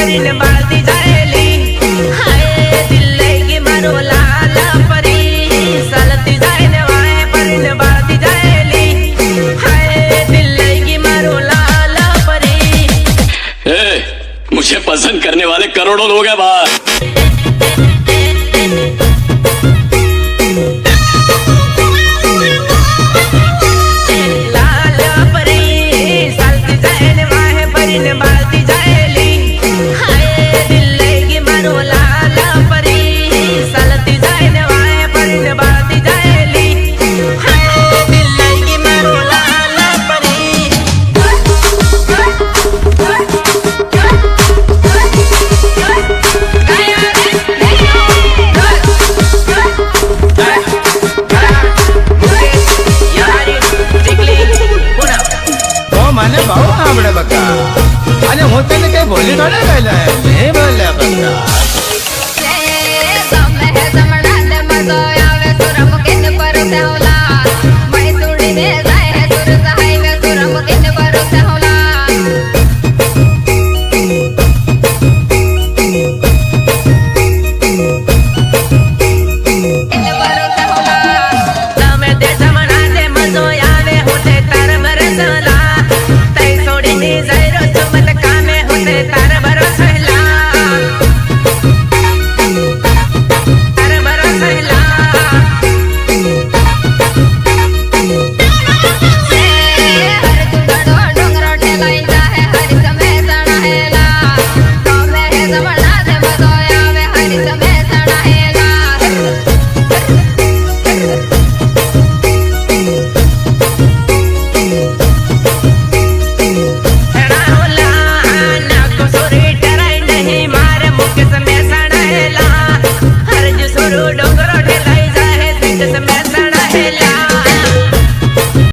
परीने बालती जाएली हाय दिल लगी मारो लाल परी सालती जाए वाए परीने बालती जाएली हाय दिल लगी मारो लाल परी। मुझे पसंद करने वाले करोड़ों लोग हैं बाहर। लाल परी सालती जाए वाए परीने बालती जाएली हाय दिल लगी मारो लाल परी सालती जाए वाए परीने बालती जाएली हाय दिल लगी मारो लाल परी। મને બહુ આવડે બકા અને હું તને કઈ બોલી થોડા ગયેલો મેં બોલ્યા બકા